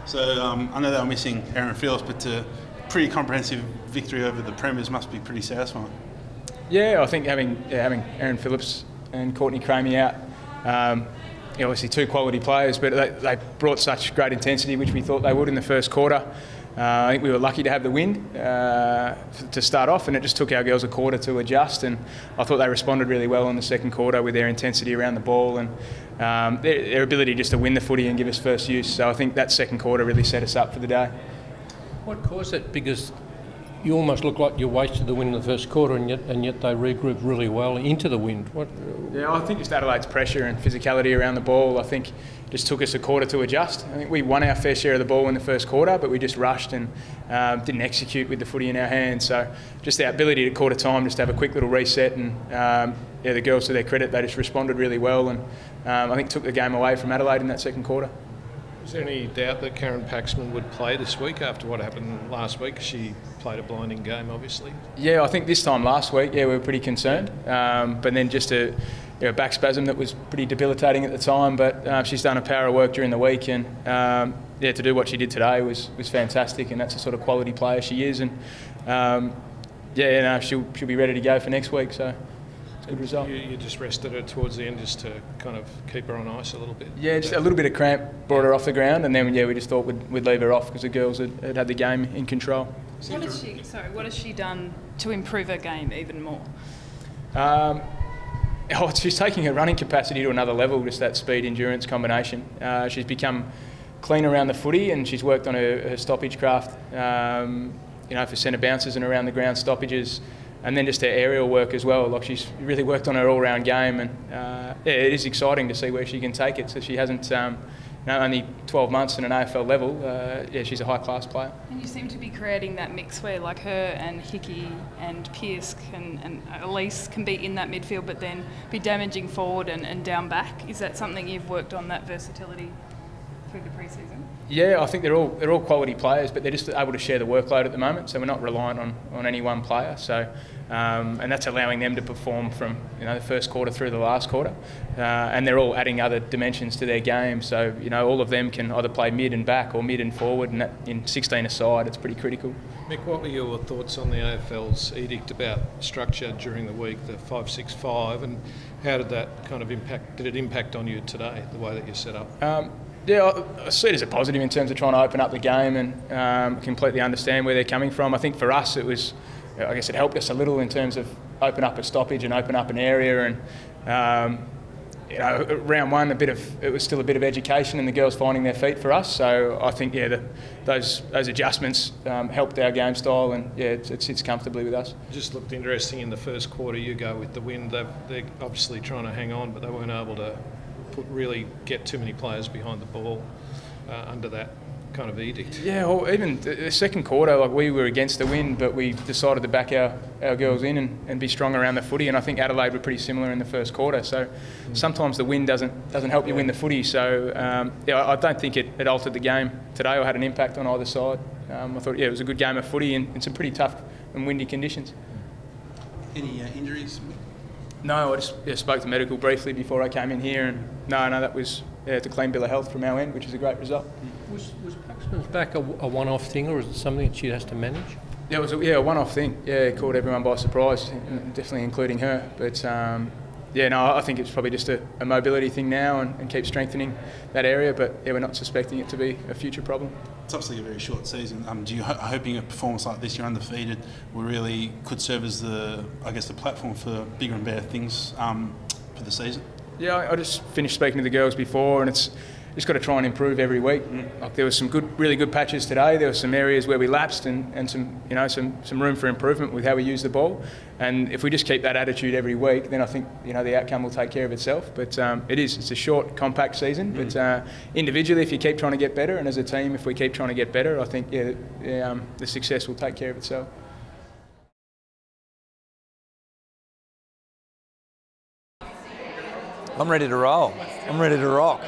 So I know they were missing Aaron Phillips, but a pretty comprehensive victory over the Premiers must be pretty satisfying. Yeah, I think having Aaron Phillips and Courtney Cramey out, obviously two quality players, but they brought such great intensity, which we thought they would in the first quarter. I think we were lucky to have the win to start off, and it just took our girls a quarter to adjust, and I thought they responded really well in the second quarter with their intensity around the ball and their ability just to win the footy and give us first use. So I think that second quarter really set us up for the day. What caused it? Because you almost look like you wasted the win in the first quarter, and yet they regrouped really well into the win. Yeah, I think just Adelaide's pressure and physicality around the ball, I think, just took us a quarter to adjust. I think we won our fair share of the ball in the first quarter, but we just rushed and didn't execute with the footy in our hands. So just our ability at quarter time just to have a quick little reset, and the girls, to their credit, they just responded really well, and I think took the game away from Adelaide in that second quarter. Is there any doubt that Karen Paxman would play this week after what happened last week? She played a blinding game, obviously. Yeah, I think this time last week, we were pretty concerned. But then just a back spasm that was pretty debilitating at the time. But she's done a power of work during the week, and to do what she did today was fantastic. And that's the sort of quality player she is. And she'll be ready to go for next week. So. Good result. You just rested her towards the end just to kind of keep her on ice a little bit? Yeah, just a little bit of cramp brought her off the ground, and then we just thought we'd leave her off because the girls had the game in control. What has she done to improve her game even more? She's taking her running capacity to another level, just that speed-endurance combination. She's become clean around the footy, and she's worked on her stoppage craft, for centre bounces and around the ground stoppages. And then just her aerial work as well. Like, she's really worked on her all-round game, and it is exciting to see where she can take it. So she hasn't, only 12 months in an AFL level. She's a high-class player. And you seem to be creating that mix where, like, her and Hickey and Pearce and Elise can be in that midfield, but then be damaging forward and down back. Is that something you've worked on, that versatility, through the pre-season? Yeah, I think they're all quality players, but they're just able to share the workload at the moment. So we're not reliant on any one player. So and that's allowing them to perform from the first quarter through the last quarter, and they're all adding other dimensions to their game. So all of them can either play mid and back or mid and forward, and that in 16 aside, it's pretty critical. Mick, what were your thoughts on the AFL's edict about structure during the week, the 5-6-5, and how did that kind of impact? Did it impact on you today, the way that you're set up? I see it as a positive in terms of trying to open up the game and completely understand where they're coming from. I think for us it was, it helped us a little in terms of open up a stoppage and open up an area, and round one it was still a bit of education and the girls finding their feet for us. So I think those adjustments helped our game style, and it sits comfortably with us. It just looked interesting in the first quarter. You go with the win. They're obviously trying to hang on, but they weren't able to really get too many players behind the ball under that kind of edict. Yeah, well, even the second quarter, we were against the win, but we decided to back our girls in and be strong around the footy, and I think Adelaide were pretty similar in the first quarter. So sometimes the win doesn't help you win the footy. So I don't think it altered the game today or had an impact on either side. I thought it was a good game of footy in some pretty tough and windy conditions. Any injuries? No, I just spoke to medical briefly before I came in here, and no, that was it's a clean bill of health from our end, which is a great result. Was Paxman's back a one-off thing, or is it something that she has to manage? Yeah, it was a one-off thing. Yeah, it caught everyone by surprise, definitely including her. But I think it's probably just a mobility thing now, and keep strengthening that area. But we're not suspecting it to be a future problem. It's obviously a very short season. Do you hoping a performance like this, you're undefeated, will really could serve as the platform for bigger and better things for the season? Yeah, I just finished speaking to the girls before, and it's just got to try and improve every week. Like, there was some really good patches today. There were some areas where we lapsed, and some room for improvement with how we use the ball. And if we just keep that attitude every week, then I think the outcome will take care of itself. But it's a short, compact season. But individually, if you keep trying to get better, and as a team, if we keep trying to get better, I think the success will take care of itself. I'm ready to roll. I'm ready to rock.